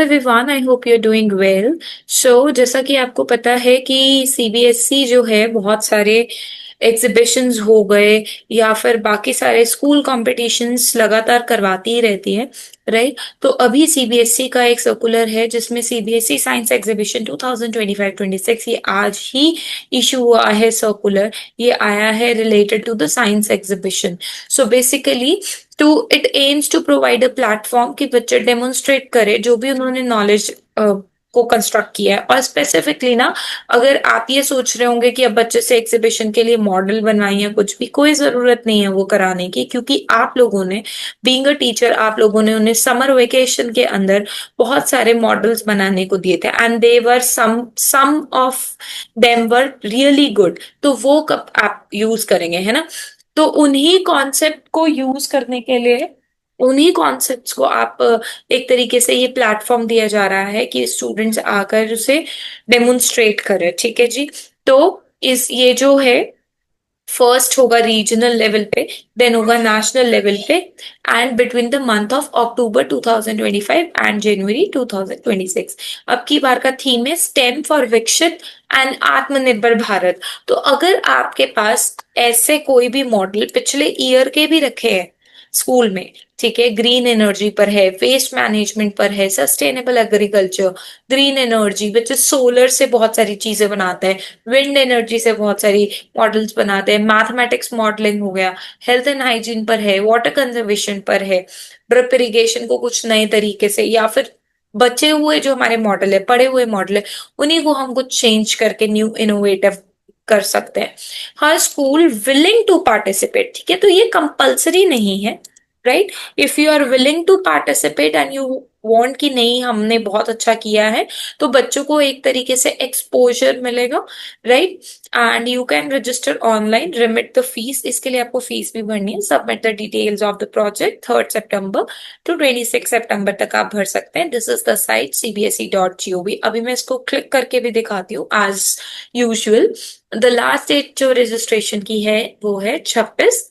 Everyone, I hope you are doing well. जैसा कि आपको पता है कि सीबीएसई जो है बहुत सारे एग्जीबिशंस हो गए या फिर बाकी सारे स्कूल कॉम्पिटिशन्स लगातार करवाती ही रहती है। राइट। तो अभी सीबीएसई का एक सर्कुलर है जिसमें सीबीएसई साइंस एग्जीबिशन 2025-26 ये आज ही इशू हुआ है सर्कुलर। ये आया है related to the science exhibition. So basically it aims to provide a platform कि बच्चे डेमोन्स्ट्रेट करे जो भी उन्होंने नॉलेज को कंस्ट्रक्ट किया है। और स्पेसिफिकली ना, अगर आप ये सोच रहे होंगे कि अब बच्चे से एग्जीबिशन के लिए मॉडल बनवाइए, कुछ भी कोई जरूरत नहीं है वो कराने की, क्योंकि आप लोगों ने बीइंग अ टीचर आप लोगों ने उन्हें समर वेकेशन के अंदर बहुत सारे मॉडल्स बनाने को दिए थे and they were some of them were really good. तो वो कब आप यूज करेंगे, है ना। तो उन्हीं कॉन्सेप्ट को यूज करने के लिए उन्हीं कॉन्सेप्ट्स को आप एक तरीके से ये प्लेटफॉर्म दिया जा रहा है कि स्टूडेंट्स आकर उसे डेमोन्स्ट्रेट करें। ठीक है जी। तो इस ये जो है फर्स्ट होगा रीजनल लेवल पे, देन होगा नेशनल लेवल पे, and between the month of October 2025 and January 2026। अब की बार का थीम है स्टेम फॉर विकसित एंड आत्मनिर्भर भारत। तो अगर आपके पास ऐसे कोई भी मॉडल पिछले ईयर के भी रखे हैं स्कूल में, ठीक है, ग्रीन एनर्जी पर है, वेस्ट मैनेजमेंट पर है, sustainable agriculture, green energy which solar से बहुत सारी चीजें बनाता है, विंड एनर्जी से बहुत सारी मॉडल्स बनाते हैं, मैथमेटिक्स मॉडलिंग हो गया, हेल्थ एंड हाइजीन पर है, वाटर कंजर्वेशन पर है, ड्रिप इरिगेशन को कुछ नए तरीके से, या फिर बचे हुए जो हमारे मॉडल है, पड़े हुए मॉडल है, उन्हीं को हम कुछ चेंज करके न्यू इनोवेटिव कर सकते हैं। हर स्कूल विलिंग टू पार्टिसिपेट, ठीक है, तो ये कंपल्सरी नहीं है। Right. If you are willing to participate and you want कि नहीं हमने बहुत अच्छा किया है, तो बच्चों को एक तरीके से एक्सपोजर मिलेगा। Right. And you can register online, remit the fees, इसके लिए आपको फीस भी भरनी है। Submit the details of the project 3 सितंबर टू 26 सितंबर तक आप भर सकते हैं। This is the site cbse.gov। अभी मैं इसको क्लिक करके भी दिखाती हूँ as usual. The last date जो रजिस्ट्रेशन की है वो है 26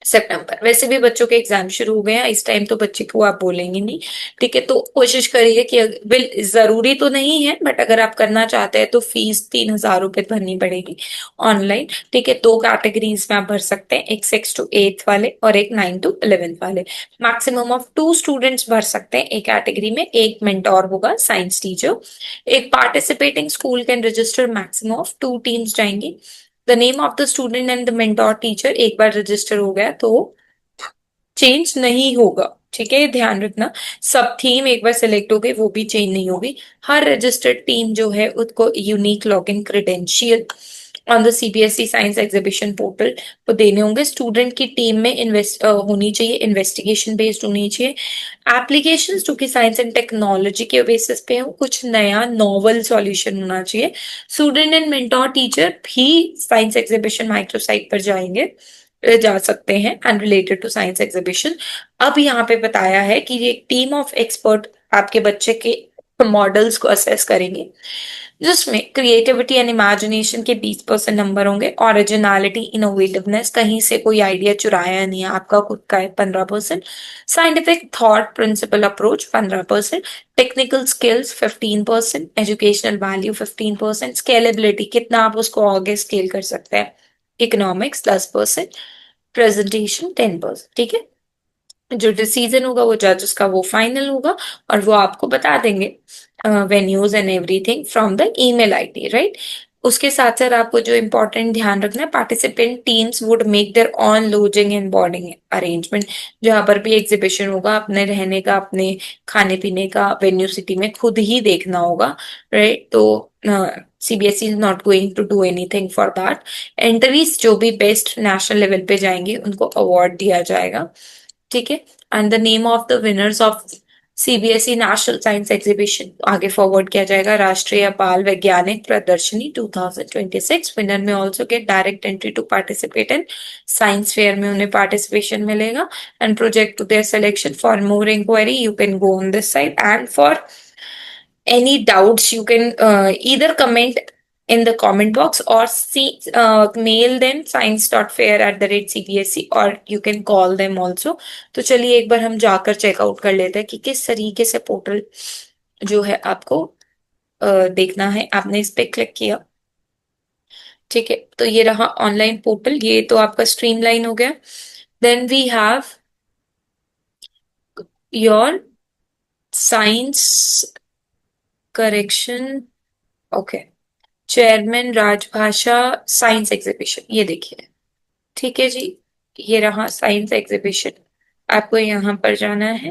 सितंबर। वैसे भी बच्चों के एग्जाम शुरू हो गए हैं, इस टाइम तो बच्चे को आप बोलेंगे नहीं। ठीक है, तो कोशिश करिए कि बिल जरूरी तो नहीं है, बट अगर आप करना चाहते हैं तो फीस 3,000 रुपये भरनी पड़ेगी ऑनलाइन। ठीक है, दो कैटेगरीज में आप भर सकते हैं, एक 6 to 8 वाले और एक 9 to 11 वाले। मैक्सिमम ऑफ 2 स्टूडेंट्स भर सकते हैं एक कैटेगरी में, एक मेंटोर होगा साइंस टीचर। एक participating school can register maximum of 2 teams जाएंगी। The name of the student and the mentor teacher एक बार रजिस्टर हो गया तो चेंज नहीं होगा। ठीक है, ये ध्यान रखना। सब थीम एक बार सिलेक्ट हो गई वो भी चेंज नहीं होगी। हर रजिस्टर्ड टीम जो है उसको unique login credential on the CBSE science exhibition portal को देने होंगे। स्टूडेंट की टीम में इन्वेस्ट होनी चाहिए, इन्वेस्टिगेशन बेस्ड होनी चाहिए। एप्लीकेशन जो कि साइंस एंड टेक्नोलॉजी के बेसिस पे हो, कुछ नया नॉवल सॉल्यूशन होना चाहिए। स्टूडेंट एंड मेंटोर टीचर भी साइंस एग्जीबिशन माइक्रो साइट पर जा सकते हैं and related to science exhibition. अब यहाँ पे बताया है कि ये एक टीम ऑफ एक्सपर्ट आपके बच्चे के मॉडल्स को असेस करेंगे, जिसमें क्रिएटिविटी एंड इमेजिनेशन के 20% नंबर होंगे। ओरिजिनलिटी इनोवेटिवनेस, कहीं से कोई आइडिया चुराया नहीं है, आपका खुद का है, 15%। Scientific thought principle approach 15%। Technical skills 15%। Educational value 15%। Scalability, कितना आप उसको आगे स्केल कर सकते हैं। इकोनॉमिक्स 10%। प्रेजेंटेशन 10%। ठीक है, जो डिसीजन होगा वो जजेस का, वो फाइनल होगा और वो आपको बता देंगे venues and everything from the email ID. Right. उसके साथ साथ आपको जो इम्पोर्टेंट ध्यान रखना है, participant teams would make their on lodging and boarding arrangement. जहां पर भी एग्जीबिशन होगा अपने रहने का, अपने खाने पीने का वेन्यू सिटी में खुद ही देखना होगा। राइट। तो CBSE is not going to do anything for that. Entries जो भी बेस्ट नेशनल लेवल पे जाएंगे उनको अवार्ड दिया जाएगा। ठीक है। And the name of the winners of CBSE national science exhibition आगे फॉरवर्ड किया जाएगा। राष्ट्रीय बाल वैज्ञानिक प्रदर्शनी 2026 विनर में also get direct entry to participate in science fair में, उन्हें पार्टिसिपेशन मिलेगा and project to their selection. For more inquiry you can go on this site and for any doubts you can either comment in the comment box or mail them science.fair@cbse or you can call them also। तो चलिए एक बार हम जाकर checkout कर लेते हैं कि किस तरीके से पोर्टल जो है आपको देखना है। आपने इस पे क्लिक किया, ठीक है, तो ये रहा ऑनलाइन पोर्टल, ये तो आपका स्ट्रीमलाइन हो गया। Then we have your science correction, okay, chairman राजभाषा साइंस एग्जीबिशन, ये देखिए, ठीक है जी, ये रहा साइंस एग्जीबिशन। आपको यहाँ पर जाना है,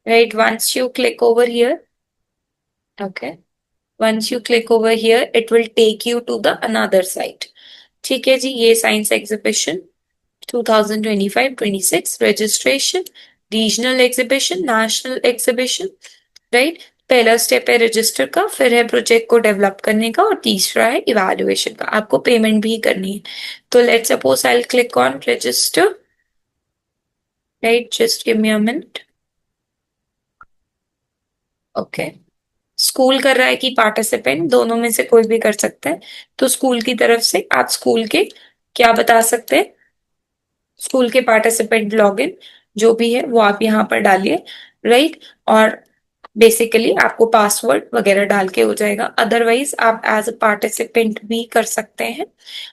right, once you click over here, okay, once you click over here it will take you to the another site. ठीक है जी, ये science exhibition 2025-26 registration, regional exhibition, national exhibition, right. पहला स्टेप है रजिस्टर का, फिर है प्रोजेक्ट को डेवलप करने का, और तीसरा है इवैल्यूएशन का। आपको पेमेंट भी करनी है। तो let's suppose I click on register, right, just give me a minute, okay. School कर रहा है कि पार्टिसिपेंट, दोनों में से कोई भी कर सकता है। तो स्कूल की तरफ से आप स्कूल के क्या बता सकते हैं, स्कूल के पार्टिसिपेंट लॉगिन जो भी है वो आप यहाँ पर डालिए, राइट। और बेसिकली आपको पासवर्ड वगैरह डाल के हो जाएगा। अदरवाइज आप एज अ पार्टिसिपेंट भी कर सकते हैं।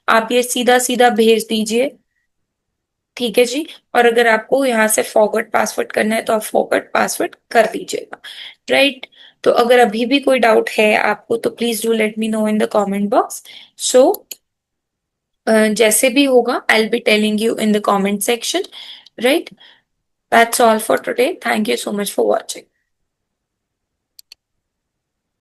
आप ये सीधा सीधा भेज दीजिए, ठीक है जी। और अगर आपको यहाँ से फॉरवर्ड पासवर्ड करना है तो आप फॉरवर्ड पासवर्ड कर दीजिएगा, राइट। तो अगर अभी भी कोई डाउट है आपको तो please do let me know in the comment box. So जैसे भी होगा I will be telling you in the comment section, right. That's all for today, thank you so much for watching.